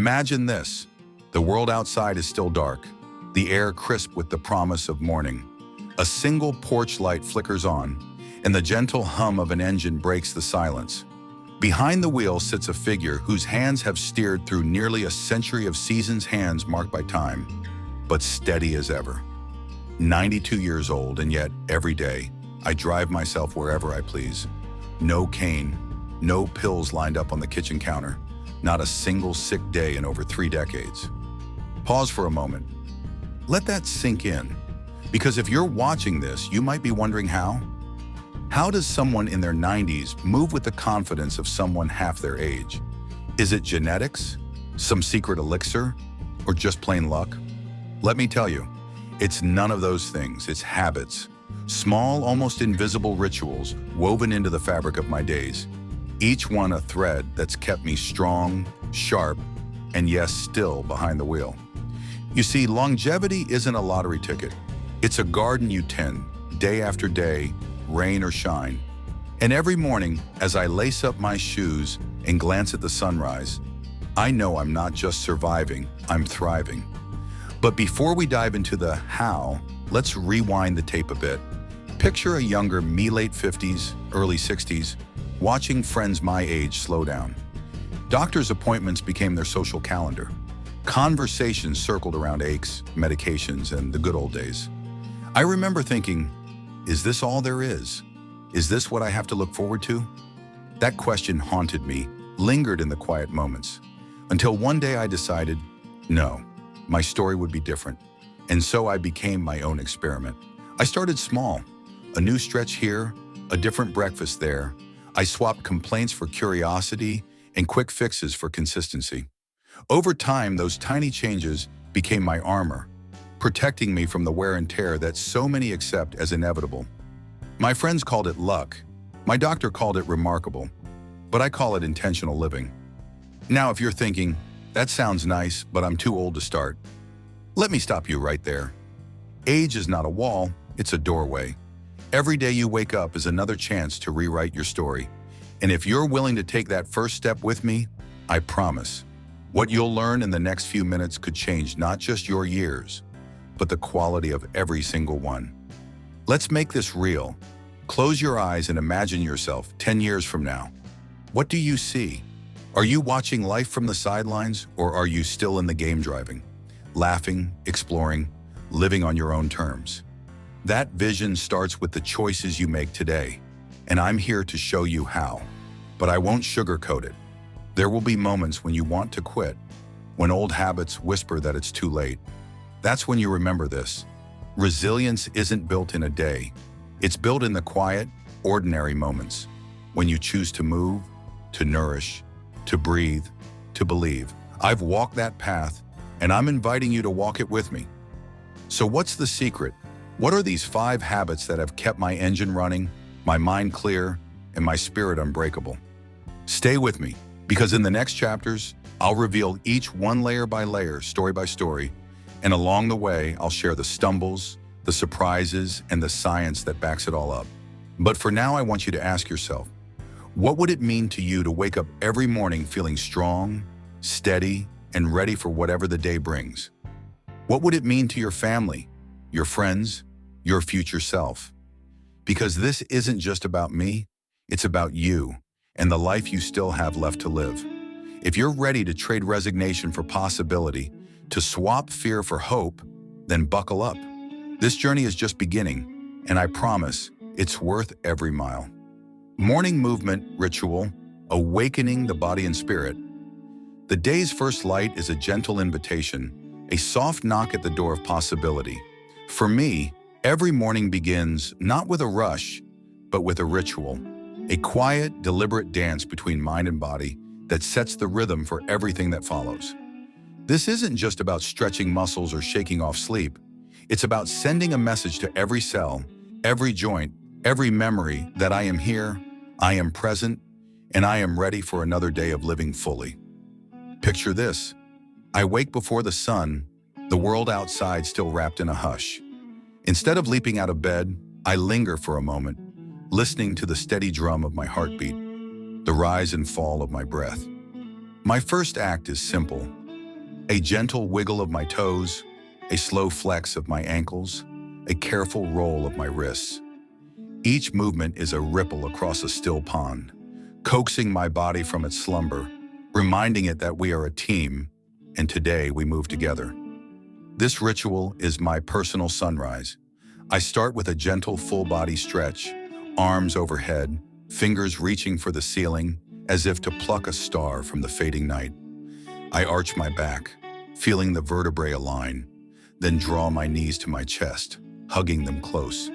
Imagine this. The world outside is still dark, the air crisp with the promise of morning. A single porch light flickers on, and the gentle hum of an engine breaks the silence. Behind the wheel sits a figure whose hands have steered through nearly a century of seasons, hands marked by time, but steady as ever. 92 years old, and yet every day, I drive myself wherever I please. No cane, no pills lined up on the kitchen counter, not a single sick day in over 3 decades. Pause for a moment. Let that sink in, because if you're watching this, you might be wondering how. How does someone in their 90s move with the confidence of someone half their age? Is it genetics, some secret elixir, or just plain luck? Let me tell you, it's none of those things. It's habits, small, almost invisible rituals woven into the fabric of my days, each one a thread that's kept me strong, sharp, and yes, still behind the wheel. You see, longevity isn't a lottery ticket. It's a garden you tend, day after day, rain or shine. And every morning, as I lace up my shoes and glance at the sunrise, I know I'm not just surviving, I'm thriving. But before we dive into the how, let's rewind the tape a bit. Picture a younger me, late 50s, early 60s, watching friends my age slow down. Doctor's appointments became their social calendar. Conversations circled around aches, medications, and the good old days. I remember thinking, is this all there is? Is this what I have to look forward to? That question haunted me, lingered in the quiet moments, until one day I decided, no, my story would be different. And so I became my own experiment. I started small, a new stretch here, a different breakfast there. I swapped complaints for curiosity and quick fixes for consistency. Over time, those tiny changes became my armor, protecting me from the wear and tear that so many accept as inevitable. My friends called it luck. My doctor called it remarkable, but I call it intentional living. Now, if you're thinking, that sounds nice, but I'm too old to start, let me stop you right there. Age is not a wall, it's a doorway. Every day you wake up is another chance to rewrite your story. And if you're willing to take that first step with me, I promise, what you'll learn in the next few minutes could change not just your years, but the quality of every single one. Let's make this real. Close your eyes and imagine yourself 10 years from now. What do you see? Are you watching life from the sidelines, or are you still in the game driving, laughing, exploring, living on your own terms? That vision starts with the choices you make today, and I'm here to show you how. But I won't sugarcoat it. There will be moments when you want to quit, when old habits whisper that it's too late. That's when you remember this. Resilience isn't built in a day. It's built in the quiet, ordinary moments, when you choose to move, to nourish, to breathe, to believe. I've walked that path, and I'm inviting you to walk it with me. So what's the secret? What are these 5 habits that have kept my engine running, my mind clear, and my spirit unbreakable? Stay with me, because in the next chapters, I'll reveal each one layer by layer, story by story, and along the way, I'll share the stumbles, the surprises, and the science that backs it all up. But for now, I want you to ask yourself, what would it mean to you to wake up every morning feeling strong, steady, and ready for whatever the day brings? What would it mean to your family, your friends, your future self? Because this isn't just about me, it's about you and the life you still have left to live. If you're ready to trade resignation for possibility, to swap fear for hope, then buckle up. This journey is just beginning, and I promise it's worth every mile. Morning movement ritual, awakening the body and spirit. The day's first light is a gentle invitation, a soft knock at the door of possibility. For me, every morning begins not with a rush, but with a ritual, a quiet, deliberate dance between mind and body that sets the rhythm for everything that follows. This isn't just about stretching muscles or shaking off sleep. It's about sending a message to every cell, every joint, every memory that I am here, I am present, and I am ready for another day of living fully. Picture this. I wake before the sun, the world outside still wrapped in a hush. Instead of leaping out of bed, I linger for a moment, listening to the steady drum of my heartbeat, the rise and fall of my breath. My first act is simple. A gentle wiggle of my toes, a slow flex of my ankles, a careful roll of my wrists. Each movement is a ripple across a still pond, coaxing my body from its slumber, reminding it that we are a team, and today we move together. This ritual is my personal sunrise. I start with a gentle full-body stretch, arms overhead, fingers reaching for the ceiling, as if to pluck a star from the fading night. I arch my back, feeling the vertebrae align, then draw my knees to my chest, hugging them close.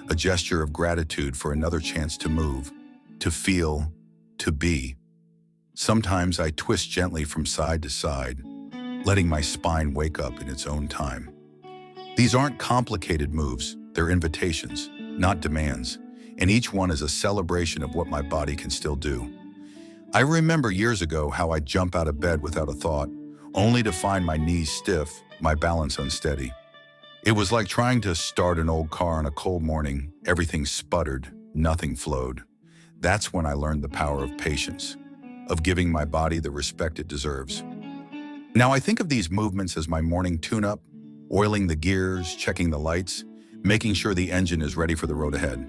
A gesture of gratitude for another chance to move, to feel, to be. Sometimes I twist gently from side to side, letting my spine wake up in its own time. These aren't complicated moves, they're invitations, not demands, and each one is a celebration of what my body can still do. I remember years ago how I'd jump out of bed without a thought, only to find my knees stiff, my balance unsteady. It was like trying to start an old car on a cold morning. Everything sputtered, nothing flowed. That's when I learned the power of patience, of giving my body the respect it deserves. Now I think of these movements as my morning tune-up, oiling the gears, checking the lights, making sure the engine is ready for the road ahead.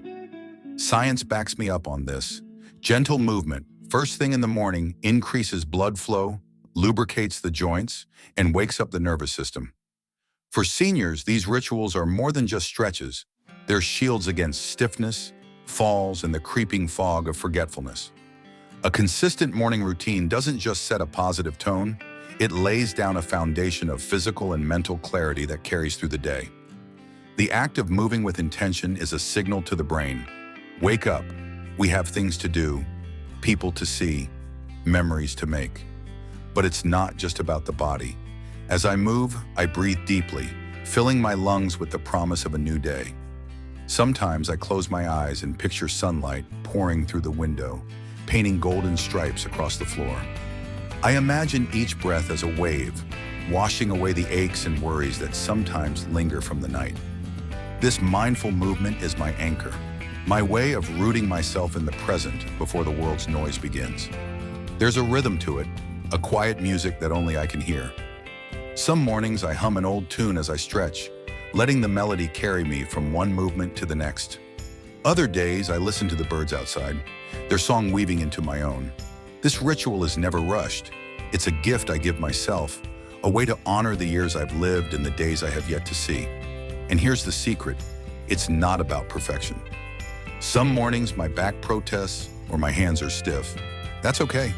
Science backs me up on this. Gentle movement, first thing in the morning, increases blood flow, lubricates the joints, and wakes up the nervous system. For seniors, these rituals are more than just stretches. They're shields against stiffness, falls, and the creeping fog of forgetfulness. A consistent morning routine doesn't just set a positive tone, it lays down a foundation of physical and mental clarity that carries through the day. The act of moving with intention is a signal to the brain. Wake up, we have things to do, people to see, memories to make. But it's not just about the body. As I move, I breathe deeply, filling my lungs with the promise of a new day. Sometimes I close my eyes and picture sunlight pouring through the window, painting golden stripes across the floor. I imagine each breath as a wave, washing away the aches and worries that sometimes linger from the night. This mindful movement is my anchor, my way of rooting myself in the present before the world's noise begins. There's a rhythm to it, a quiet music that only I can hear. Some mornings I hum an old tune as I stretch, letting the melody carry me from one movement to the next. Other days I listen to the birds outside, their song weaving into my own. This ritual is never rushed. It's a gift I give myself, a way to honor the years I've lived and the days I have yet to see. And here's the secret, it's not about perfection. Some mornings my back protests or my hands are stiff. That's okay.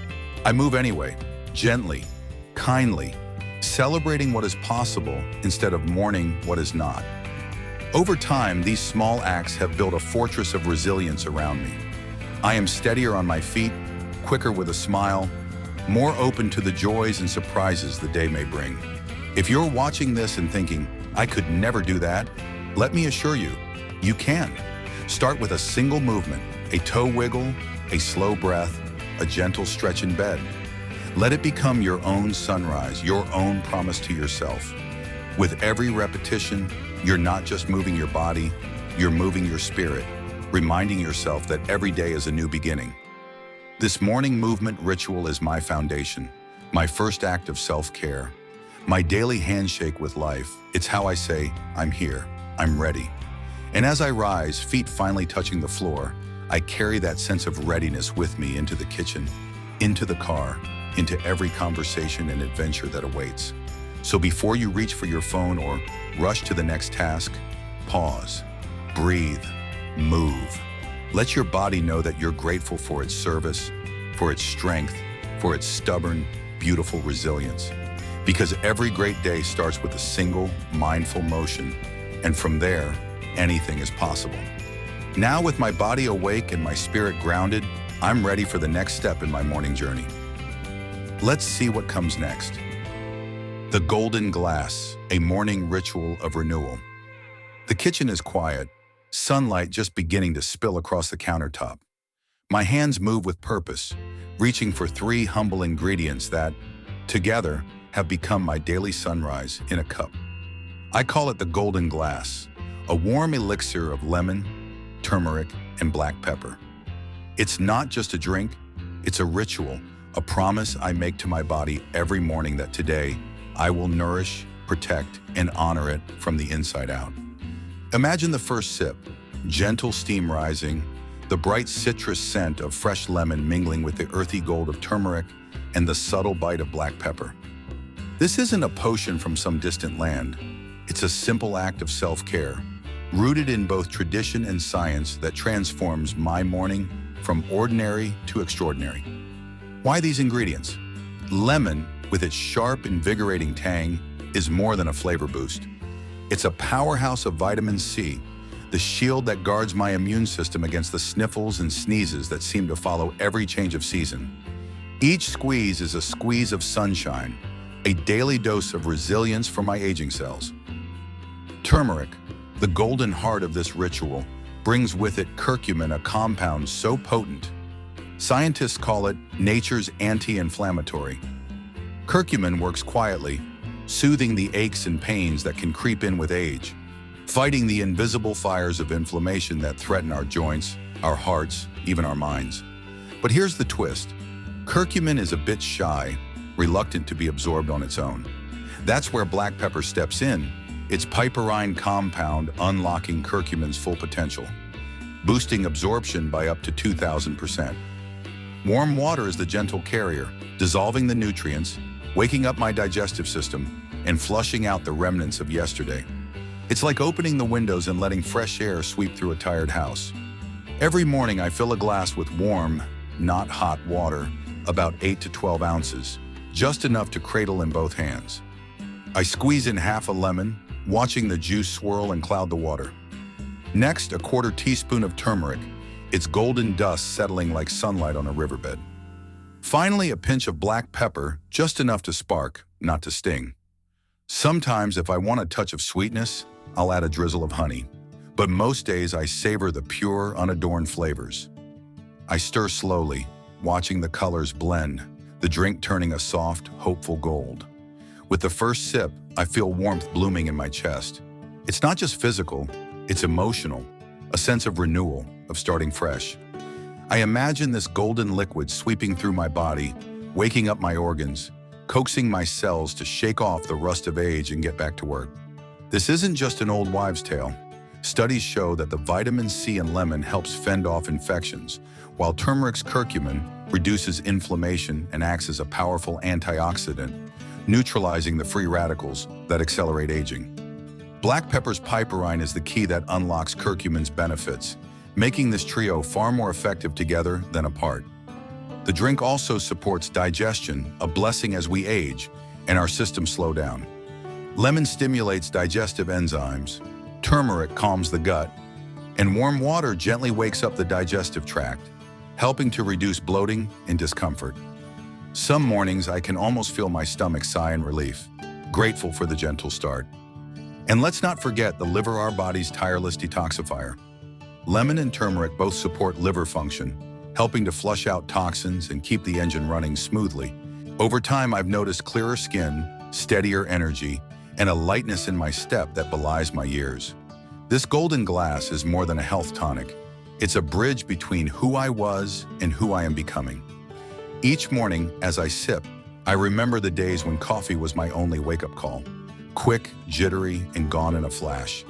I move anyway, gently, kindly, celebrating what is possible instead of mourning what is not. Over time, these small acts have built a fortress of resilience around me. I am steadier on my feet, quicker with a smile, more open to the joys and surprises the day may bring. If you're watching this and thinking, I could never do that, let me assure you, you can. Start with a single movement, a toe wiggle, a slow breath, a gentle stretch in bed. Let it become your own sunrise, your own promise to yourself. With every repetition, you're not just moving your body, you're moving your spirit, reminding yourself that every day is a new beginning. This morning movement ritual is my foundation, my first act of self-care, my daily handshake with life. It's how I say, I'm here, I'm ready. And as I rise, feet finally touching the floor, I carry that sense of readiness with me into the kitchen, into the car, into every conversation and adventure that awaits. So before you reach for your phone or rush to the next task, pause, breathe, move. Let your body know that you're grateful for its service, for its strength, for its stubborn, beautiful resilience. Because every great day starts with a single, mindful motion, and from there, anything is possible. Now with my body awake and my spirit grounded, I'm ready for the next step in my morning journey. Let's see what comes next. The golden glass, a morning ritual of renewal. The kitchen is quiet, sunlight just beginning to spill across the countertop. My hands move with purpose, reaching for 3 humble ingredients that, together, have become my daily sunrise in a cup. I call it the golden glass, a warm elixir of lemon, turmeric, and black pepper. It's not just a drink, it's a ritual, a promise I make to my body every morning that today, I will nourish, protect, and honor it from the inside out. Imagine the first sip, gentle steam rising, the bright citrus scent of fresh lemon mingling with the earthy gold of turmeric and the subtle bite of black pepper. This isn't a potion from some distant land. It's a simple act of self-care, rooted in both tradition and science that transforms my morning from ordinary to extraordinary. Why these ingredients? Lemon, with its sharp, invigorating tang, is more than a flavor boost. It's a powerhouse of vitamin C, the shield that guards my immune system against the sniffles and sneezes that seem to follow every change of season. Each squeeze is a squeeze of sunshine, a daily dose of resilience for my aging cells. Turmeric, the golden heart of this ritual, brings with it curcumin, a compound so potent. Scientists call it nature's anti-inflammatory. Curcumin works quietly, soothing the aches and pains that can creep in with age, fighting the invisible fires of inflammation that threaten our joints, our hearts, even our minds. But here's the twist. Curcumin is a bit shy, reluctant to be absorbed on its own. That's where black pepper steps in, its piperine compound unlocking curcumin's full potential, boosting absorption by up to 2,000%. Warm water is the gentle carrier, dissolving the nutrients, waking up my digestive system, and flushing out the remnants of yesterday. It's like opening the windows and letting fresh air sweep through a tired house. Every morning I fill a glass with warm, not hot water, about 8 to 12 ounces, just enough to cradle in both hands. I squeeze in half a lemon, watching the juice swirl and cloud the water. Next, a quarter teaspoon of turmeric, its golden dust settling like sunlight on a riverbed. Finally, a pinch of black pepper, just enough to spark, not to sting. Sometimes, if I want a touch of sweetness, I'll add a drizzle of honey. But most days, I savor the pure, unadorned flavors. I stir slowly, watching the colors blend, the drink turning a soft, hopeful gold. With the first sip, I feel warmth blooming in my chest. It's not just physical, it's emotional, a sense of renewal, of starting fresh. I imagine this golden liquid sweeping through my body, waking up my organs, coaxing my cells to shake off the rust of age and get back to work. This isn't just an old wives' tale. Studies show that the vitamin C in lemon helps fend off infections, while turmeric's curcumin reduces inflammation and acts as a powerful antioxidant, neutralizing the free radicals that accelerate aging. Black pepper's piperine is the key that unlocks curcumin's benefits, making this trio far more effective together than apart. The drink also supports digestion, a blessing as we age and our systems slow down. Lemon stimulates digestive enzymes, turmeric calms the gut, and warm water gently wakes up the digestive tract, helping to reduce bloating and discomfort. Some mornings I can almost feel my stomach sigh in relief, grateful for the gentle start. And let's not forget the liver, our body's tireless detoxifier. Lemon and turmeric both support liver function, helping to flush out toxins and keep the engine running smoothly. Over time, I've noticed clearer skin, steadier energy, and a lightness in my step that belies my years. This golden glass is more than a health tonic. It's a bridge between who I was and who I am becoming. Each morning, as I sip, I remember the days when coffee was my only wake-up call. Quick, jittery, and gone in a flash.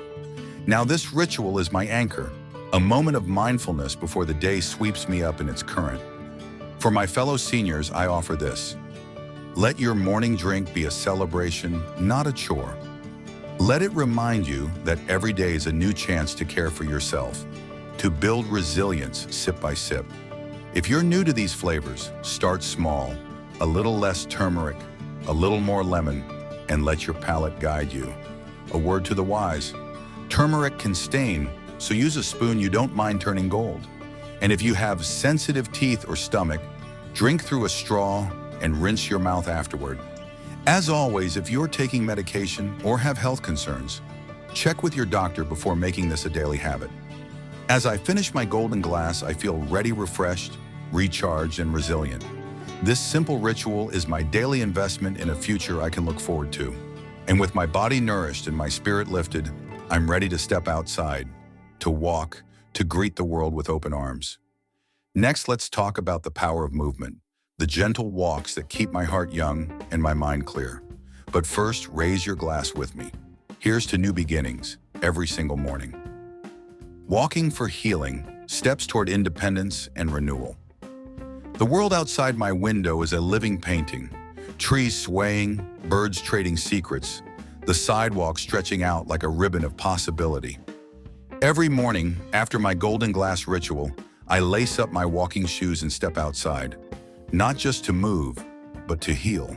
Now this ritual is my anchor, a moment of mindfulness before the day sweeps me up in its current. For my fellow seniors, I offer this. Let your morning drink be a celebration, not a chore. Let it remind you that every day is a new chance to care for yourself, to build resilience sip by sip. If you're new to these flavors, start small, a little less turmeric, a little more lemon, and let your palate guide you. A word to the wise. Turmeric can stain, so use a spoon you don't mind turning gold. And if you have sensitive teeth or stomach, drink through a straw and rinse your mouth afterward. As always, if you're taking medication or have health concerns, check with your doctor before making this a daily habit. As I finish my golden glass, I feel ready, refreshed, recharged, and resilient. This simple ritual is my daily investment in a future I can look forward to. And with my body nourished and my spirit lifted, I'm ready to step outside, to walk, to greet the world with open arms. Next, let's talk about the power of movement, the gentle walks that keep my heart young and my mind clear. But first, raise your glass with me. Here's to new beginnings, every single morning. Walking for healing, steps toward independence and renewal. The world outside my window is a living painting. Trees swaying, birds trading secrets, the sidewalk stretching out like a ribbon of possibility. Every morning, after my golden glass ritual, I lace up my walking shoes and step outside, not just to move, but to heal.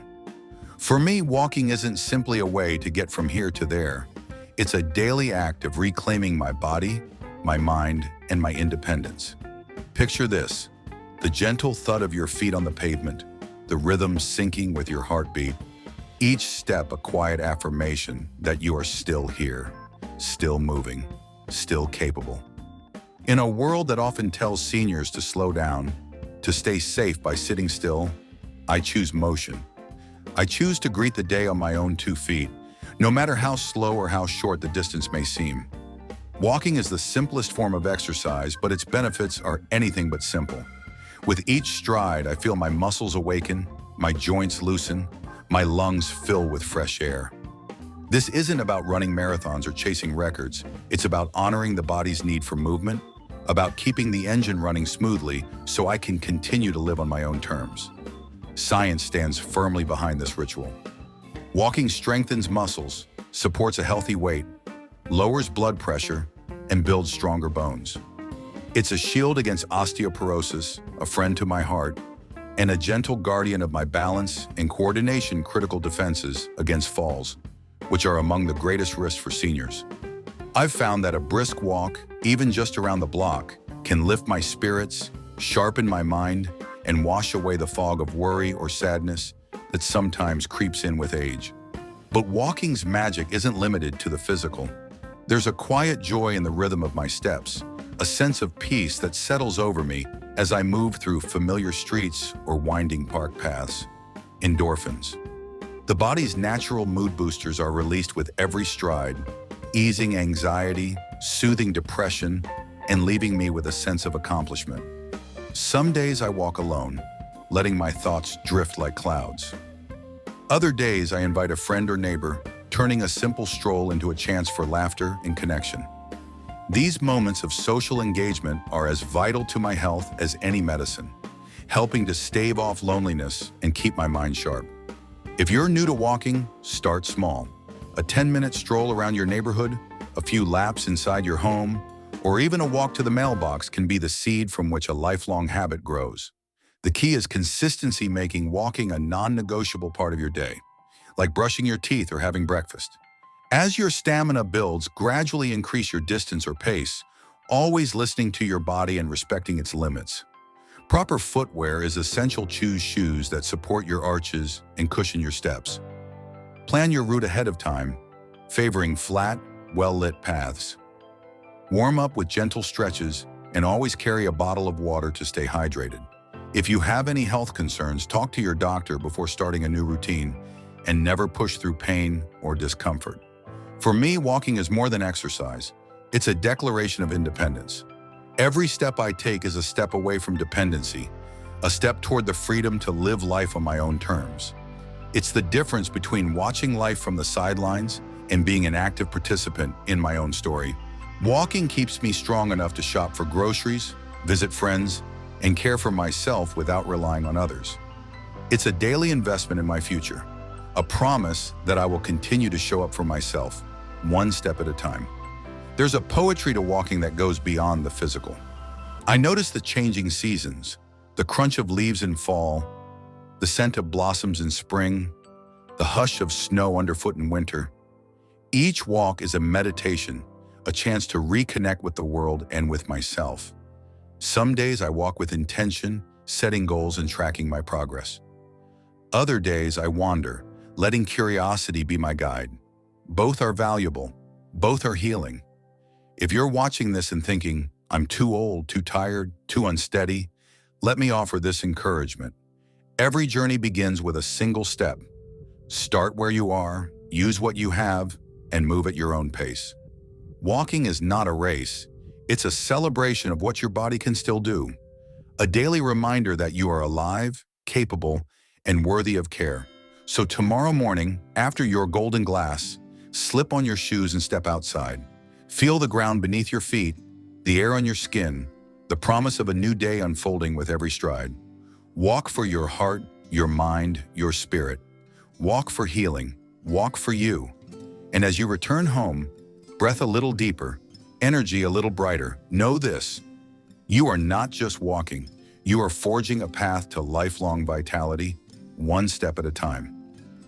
For me, walking isn't simply a way to get from here to there. It's a daily act of reclaiming my body, my mind, and my independence. Picture this: the gentle thud of your feet on the pavement, the rhythm syncing with your heartbeat, each step a quiet affirmation that you are still here, still moving, still capable. In a world that often tells seniors to slow down, to stay safe by sitting still, I choose motion. I choose to greet the day on my own 2 feet, no matter how slow or how short the distance may seem. Walking is the simplest form of exercise, but its benefits are anything but simple. With each stride, I feel my muscles awaken, my joints loosen, my lungs fill with fresh air. This isn't about running marathons or chasing records. It's about honoring the body's need for movement, about keeping the engine running smoothly so I can continue to live on my own terms. Science stands firmly behind this ritual. Walking strengthens muscles, supports a healthy weight, lowers blood pressure, and builds stronger bones. It's a shield against osteoporosis, a friend to my heart, and a gentle guardian of my balance and coordination critical defenses against falls, which are among the greatest risks for seniors. I've found that a brisk walk, even just around the block, can lift my spirits, sharpen my mind, and wash away the fog of worry or sadness that sometimes creeps in with age. But walking's magic isn't limited to the physical. There's a quiet joy in the rhythm of my steps, a sense of peace that settles over me as I move through familiar streets or winding park paths. Endorphins. The body's natural mood boosters are released with every stride, easing anxiety, soothing depression, and leaving me with a sense of accomplishment. Some days I walk alone, letting my thoughts drift like clouds. Other days I invite a friend or neighbor, turning a simple stroll into a chance for laughter and connection. These moments of social engagement are as vital to my health as any medicine, helping to stave off loneliness and keep my mind sharp. If you're new to walking, start small. A 10-minute stroll around your neighborhood, a few laps inside your home, or even a walk to the mailbox can be the seed from which a lifelong habit grows. The key is consistency, making walking a non-negotiable part of your day, like brushing your teeth or having breakfast. As your stamina builds, gradually increase your distance or pace, always listening to your body and respecting its limits. Proper footwear is essential. Choose shoes that support your arches and cushion your steps. Plan your route ahead of time, favoring flat, well-lit paths. Warm up with gentle stretches and always carry a bottle of water to stay hydrated. If you have any health concerns, talk to your doctor before starting a new routine, and never push through pain or discomfort. For me, walking is more than exercise. It's a declaration of independence. Every step I take is a step away from dependency, a step toward the freedom to live life on my own terms. It's the difference between watching life from the sidelines and being an active participant in my own story. Walking keeps me strong enough to shop for groceries, visit friends, and care for myself without relying on others. It's a daily investment in my future, a promise that I will continue to show up for myself, one step at a time. There's a poetry to walking that goes beyond the physical. I notice the changing seasons, the crunch of leaves in fall, the scent of blossoms in spring, the hush of snow underfoot in winter. Each walk is a meditation, a chance to reconnect with the world and with myself. Some days I walk with intention, setting goals and tracking my progress. Other days I wander, letting curiosity be my guide. Both are valuable, both are healing. If you're watching this and thinking, I'm too old, too tired, too unsteady, let me offer this encouragement. Every journey begins with a single step. Start where you are, use what you have, and move at your own pace. Walking is not a race. It's a celebration of what your body can still do. A daily reminder that you are alive, capable, and worthy of care. So tomorrow morning, after your golden glass, slip on your shoes and step outside. Feel the ground beneath your feet, the air on your skin, the promise of a new day unfolding with every stride. Walk for your heart, your mind, your spirit. Walk for healing. Walk for you. And as you return home, breath a little deeper, energy a little brighter, know this: you are not just walking, you are forging a path to lifelong vitality, one step at a time.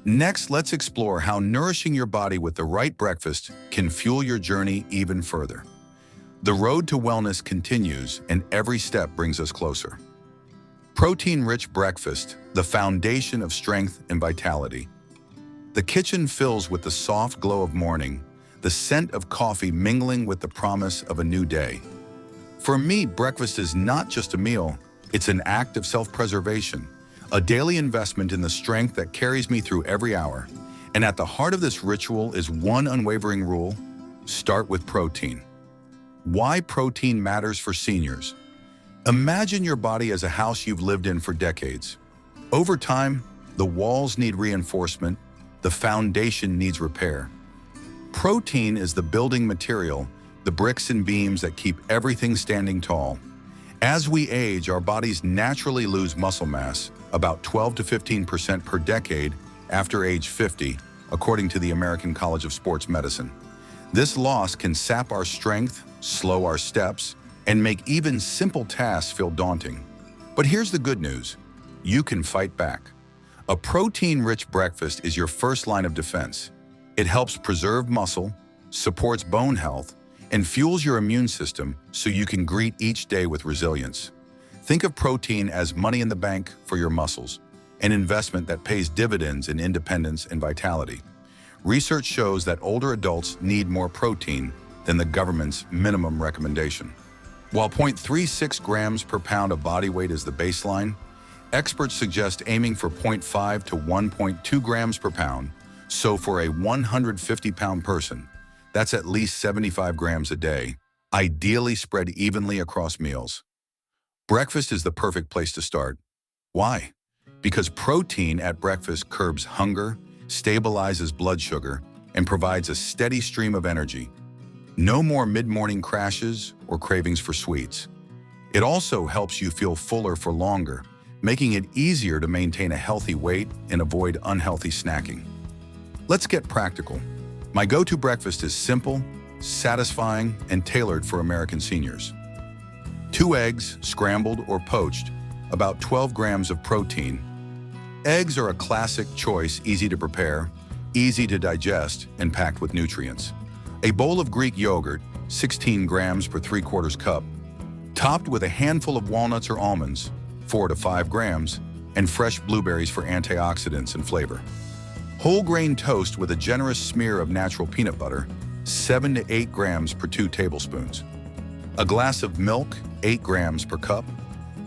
Next, let's explore how nourishing your body with the right breakfast can fuel your journey even further. The road to wellness continues, and every step brings us closer. Protein-rich breakfast, the foundation of strength and vitality. The kitchen fills with the soft glow of morning, the scent of coffee mingling with the promise of a new day. For me, breakfast is not just a meal, it's an act of self-preservation, a daily investment in the strength that carries me through every hour. And at the heart of this ritual is one unwavering rule: start with protein. Why protein matters for seniors. Imagine your body as a house you've lived in for decades. Over time, the walls need reinforcement, the foundation needs repair. Protein is the building material, the bricks and beams that keep everything standing tall. As we age, our bodies naturally lose muscle mass, about 12 to 15% per decade after age 50, according to the American College of Sports Medicine. This loss can sap our strength, slow our steps, and make even simple tasks feel daunting. But here's the good news: you can fight back. A protein-rich breakfast is your first line of defense. It helps preserve muscle, supports bone health, and fuels your immune system so you can greet each day with resilience. Think of protein as money in the bank for your muscles, an investment that pays dividends in independence and vitality. Research shows that older adults need more protein than the government's minimum recommendation. While 0.36 grams per pound of body weight is the baseline, experts suggest aiming for 0.5 to 1.2 grams per pound. So for a 150-pound person, that's at least 75 grams a day, ideally spread evenly across meals. Breakfast is the perfect place to start. Why? Because protein at breakfast curbs hunger, stabilizes blood sugar, and provides a steady stream of energy. No more mid-morning crashes or cravings for sweets. It also helps you feel fuller for longer, making it easier to maintain a healthy weight and avoid unhealthy snacking. Let's get practical. My go-to breakfast is simple, satisfying, and tailored for American seniors. 2 eggs, scrambled or poached, about 12 grams of protein. Eggs are a classic choice, easy to prepare, easy to digest, and packed with nutrients. A bowl of Greek yogurt, 16 grams per 3/4 cup, topped with a handful of walnuts or almonds, 4 to 5 grams, and fresh blueberries for antioxidants and flavor. Whole grain toast with a generous smear of natural peanut butter, 7 to 8 grams per 2 tablespoons. A glass of milk, 8 grams per cup,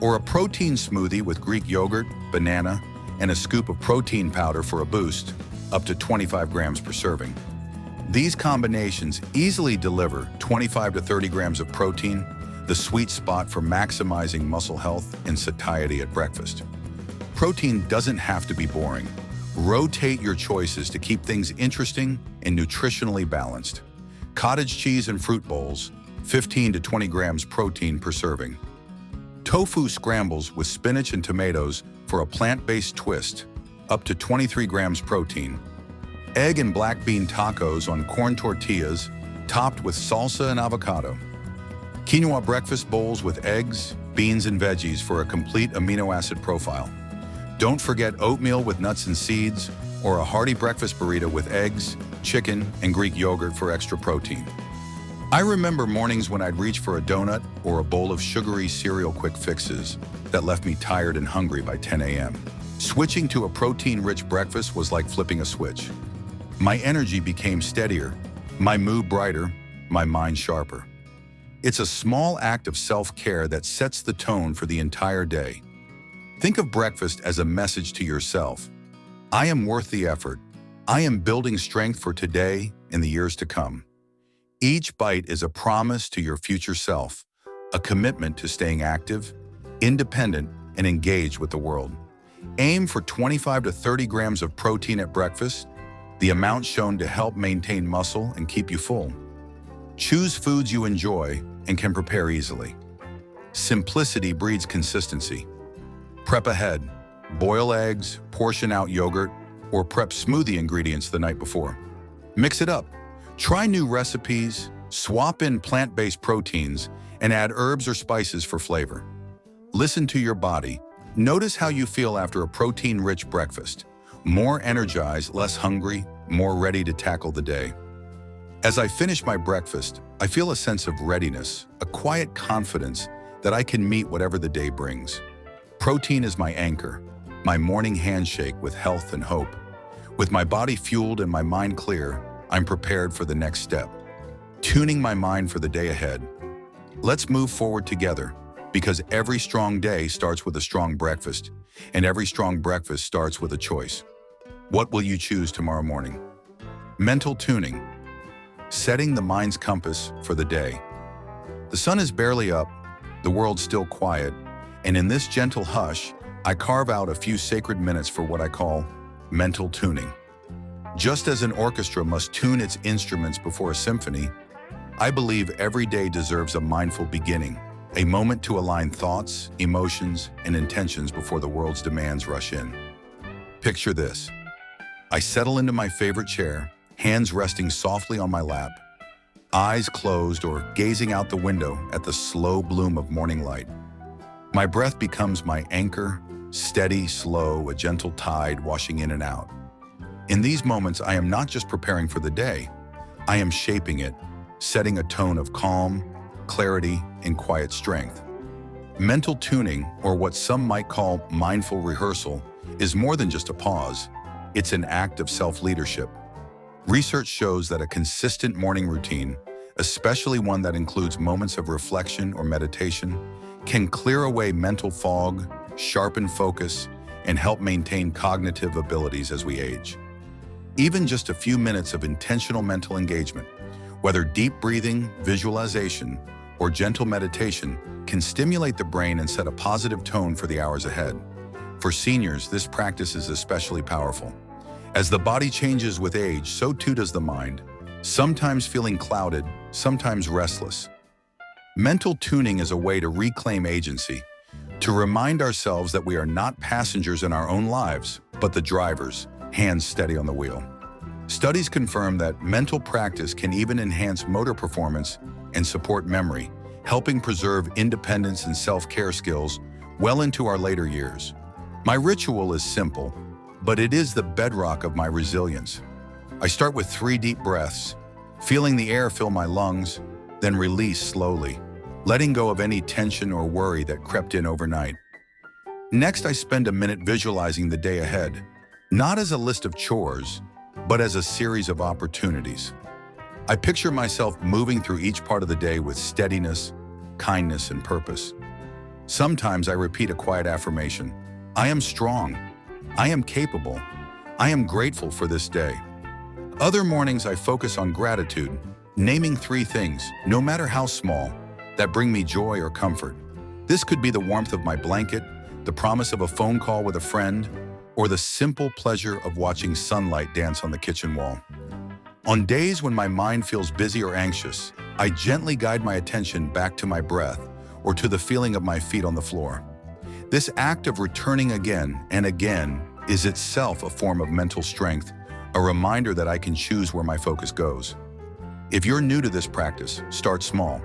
or a protein smoothie with Greek yogurt, banana, and a scoop of protein powder for a boost, up to 25 grams per serving. These combinations easily deliver 25 to 30 grams of protein, the sweet spot for maximizing muscle health and satiety at breakfast. Protein doesn't have to be boring. Rotate your choices to keep things interesting and nutritionally balanced. Cottage cheese and fruit bowls, 15 to 20 grams protein per serving. Tofu scrambles with spinach and tomatoes for a plant-based twist, up to 23 grams protein. Egg and black bean tacos on corn tortillas, topped with salsa and avocado. Quinoa breakfast bowls with eggs, beans, and veggies for a complete amino acid profile. Don't forget oatmeal with nuts and seeds, or a hearty breakfast burrito with eggs, chicken, and Greek yogurt for extra protein. I remember mornings when I'd reach for a donut or a bowl of sugary cereal quick fixes that left me tired and hungry by 10 a.m. Switching to a protein-rich breakfast was like flipping a switch. My energy became steadier, my mood brighter, my mind sharper. It's a small act of self-care that sets the tone for the entire day. Think of breakfast as a message to yourself. I am worth the effort. I am building strength for today and the years to come. Each bite is a promise to your future self, a commitment to staying active, independent, and engaged with the world. Aim for 25 to 30 grams of protein at breakfast, the amount shown to help maintain muscle and keep you full. Choose foods you enjoy and can prepare easily. Simplicity breeds consistency. Prep ahead. Boil eggs, portion out yogurt, or prep smoothie ingredients the night before. Mix it up. Try new recipes, swap in plant-based proteins, and add herbs or spices for flavor. Listen to your body. Notice how you feel after a protein-rich breakfast. More energized, less hungry, more ready to tackle the day. As I finish my breakfast, I feel a sense of readiness, a quiet confidence that I can meet whatever the day brings. Protein is my anchor, my morning handshake with health and hope. With my body fueled and my mind clear, I'm prepared for the next step, tuning my mind for the day ahead. Let's move forward together, because every strong day starts with a strong breakfast, and every strong breakfast starts with a choice. What will you choose tomorrow morning? Mental tuning, setting the mind's compass for the day. The sun is barely up, the world's still quiet, and in this gentle hush, I carve out a few sacred minutes for what I call mental tuning. Just as an orchestra must tune its instruments before a symphony, I believe every day deserves a mindful beginning, a moment to align thoughts, emotions, and intentions before the world's demands rush in. Picture this. I settle into my favorite chair, hands resting softly on my lap, eyes closed or gazing out the window at the slow bloom of morning light. My breath becomes my anchor, steady, slow, a gentle tide washing in and out. In these moments, I am not just preparing for the day, I am shaping it, setting a tone of calm, clarity, and quiet strength. Mental tuning, or what some might call mindful rehearsal, is more than just a pause. It's an act of self-leadership. Research shows that a consistent morning routine, especially one that includes moments of reflection or meditation, can clear away mental fog, sharpen focus, and help maintain cognitive abilities as we age. Even just a few minutes of intentional mental engagement, whether deep breathing, visualization, or gentle meditation, can stimulate the brain and set a positive tone for the hours ahead. For seniors, this practice is especially powerful. As the body changes with age, so too does the mind, sometimes feeling clouded, sometimes restless. Mental tuning is a way to reclaim agency, to remind ourselves that we are not passengers in our own lives, but the drivers, hands steady on the wheel. Studies confirm that mental practice can even enhance motor performance and support memory, helping preserve independence and self-care skills well into our later years. My ritual is simple, but it is the bedrock of my resilience. I start with 3 deep breaths, feeling the air fill my lungs, then release slowly, letting go of any tension or worry that crept in overnight. Next, I spend a minute visualizing the day ahead, not as a list of chores, but as a series of opportunities. I picture myself moving through each part of the day with steadiness, kindness, and purpose. Sometimes I repeat a quiet affirmation. I am strong. I am capable. I am grateful for this day. Other mornings I focus on gratitude, naming 3 things, no matter how small, that bring me joy or comfort. This could be the warmth of my blanket, the promise of a phone call with a friend, or the simple pleasure of watching sunlight dance on the kitchen wall. On days when my mind feels busy or anxious, I gently guide my attention back to my breath or to the feeling of my feet on the floor. This act of returning again and again is itself a form of mental strength, a reminder that I can choose where my focus goes. If you're new to this practice, start small.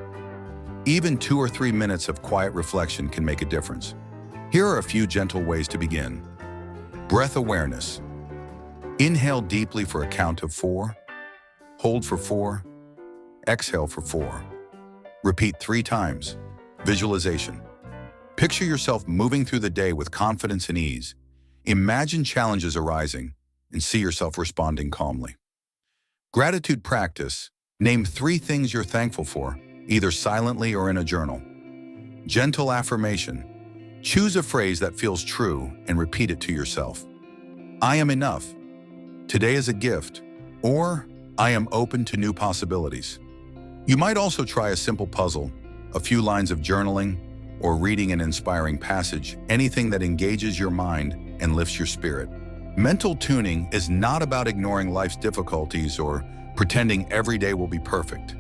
Even 2 or 3 minutes of quiet reflection can make a difference. Here are a few gentle ways to begin. Breath awareness. Inhale deeply for a count of 4. Hold for 4. Exhale for 4. Repeat 3 times. Visualization. Picture yourself moving through the day with confidence and ease. Imagine challenges arising and see yourself responding calmly. Gratitude practice. Name 3 things you're thankful for, either silently or in a journal. Gentle affirmation. Choose a phrase that feels true and repeat it to yourself. I am enough. Today is a gift. Or, I am open to new possibilities. You might also try a simple puzzle, a few lines of journaling, or reading an inspiring passage, anything that engages your mind and lifts your spirit. Mental tuning is not about ignoring life's difficulties or pretending every day will be perfect.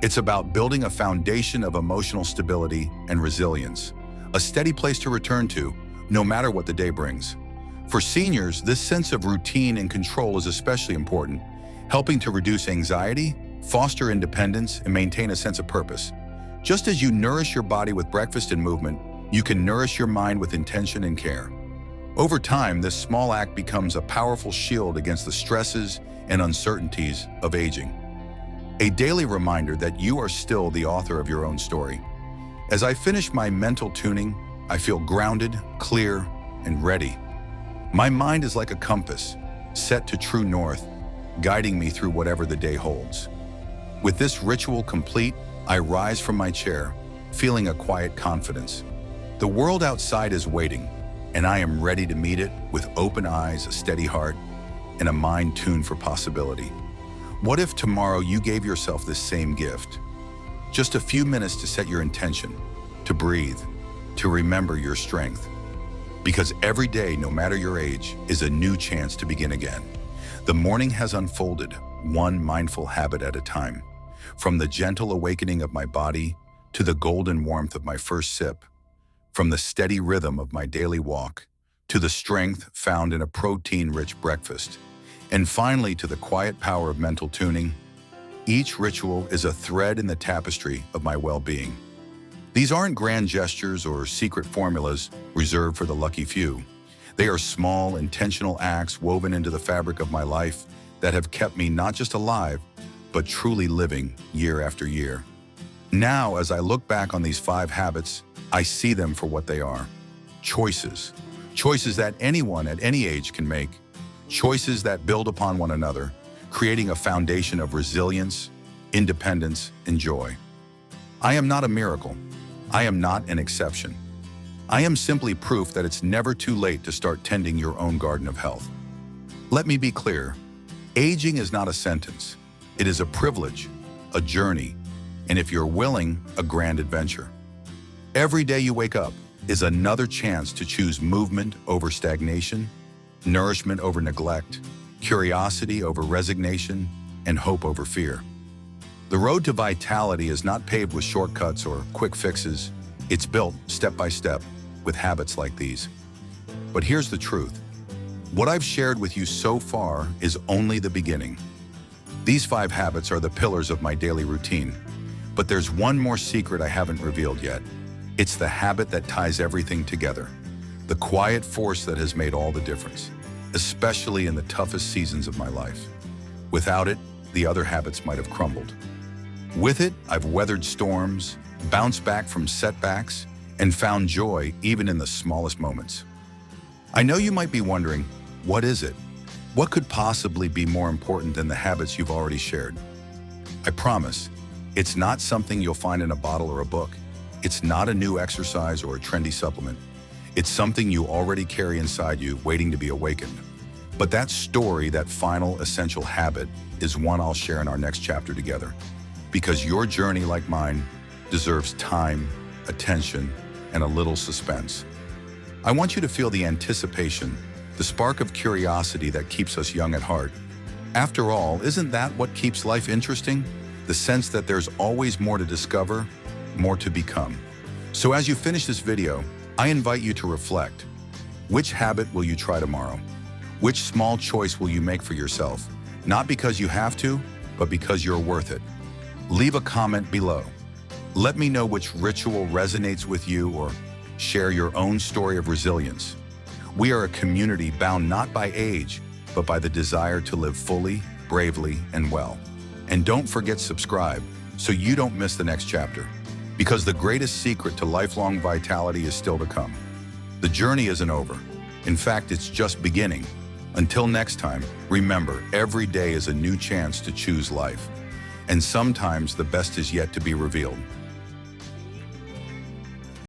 It's about building a foundation of emotional stability and resilience, a steady place to return to, no matter what the day brings. For seniors, this sense of routine and control is especially important, helping to reduce anxiety, foster independence, and maintain a sense of purpose. Just as you nourish your body with breakfast and movement, you can nourish your mind with intention and care. Over time, this small act becomes a powerful shield against the stresses and uncertainties of aging. A daily reminder that you are still the author of your own story. As I finish my mental tuning, I feel grounded, clear, and ready. My mind is like a compass, set to true north, guiding me through whatever the day holds. With this ritual complete, I rise from my chair, feeling a quiet confidence. The world outside is waiting, and I am ready to meet it with open eyes, a steady heart, and a mind tuned for possibility. What if tomorrow you gave yourself this same gift? Just a few minutes to set your intention, to breathe, to remember your strength. Because every day, no matter your age, is a new chance to begin again. The morning has unfolded, one mindful habit at a time. From the gentle awakening of my body to the golden warmth of my first sip, from the steady rhythm of my daily walk to the strength found in a protein-rich breakfast, and finally to the quiet power of mental tuning, each ritual is a thread in the tapestry of my well-being. These aren't grand gestures or secret formulas reserved for the lucky few. They are small, intentional acts woven into the fabric of my life that have kept me not just alive, but truly living year after year. Now, as I look back on these 5 habits, I see them for what they are. Choices. Choices that anyone at any age can make. Choices that build upon one another, creating a foundation of resilience, independence, and joy. I am not a miracle. I am not an exception. I am simply proof that it's never too late to start tending your own garden of health. Let me be clear. Aging is not a sentence. It is a privilege, a journey, and if you're willing, a grand adventure. Every day you wake up is another chance to choose movement over stagnation, nourishment over neglect, curiosity over resignation, and hope over fear. The road to vitality is not paved with shortcuts or quick fixes. It's built step by step with habits like these. But here's the truth. What I've shared with you so far is only the beginning. These 5 habits are the pillars of my daily routine. But there's one more secret I haven't revealed yet. It's the habit that ties everything together. The quiet force that has made all the difference, especially in the toughest seasons of my life. Without it, the other habits might have crumbled. With it, I've weathered storms, bounced back from setbacks, and found joy even in the smallest moments. I know you might be wondering, what is it? What could possibly be more important than the habits you've already shared? I promise, it's not something you'll find in a bottle or a book. It's not a new exercise or a trendy supplement. It's something you already carry inside you, waiting to be awakened. But that story, that final essential habit, is one I'll share in our next chapter together. Because your journey, like mine, deserves time, attention, and a little suspense. I want you to feel the anticipation, the spark of curiosity that keeps us young at heart. After all, isn't that what keeps life interesting? The sense that there's always more to discover, more to become. So as you finish this video, I invite you to reflect. Which habit will you try tomorrow? Which small choice will you make for yourself? Not because you have to, but because you're worth it. Leave a comment below. Let me know which ritual resonates with you, or share your own story of resilience. We are a community bound not by age, but by the desire to live fully, bravely, and well. And don't forget subscribe so you don't miss the next chapter. Because the greatest secret to lifelong vitality is still to come. The journey isn't over. In fact, it's just beginning. Until next time, remember, every day is a new chance to choose life. And sometimes the best is yet to be revealed.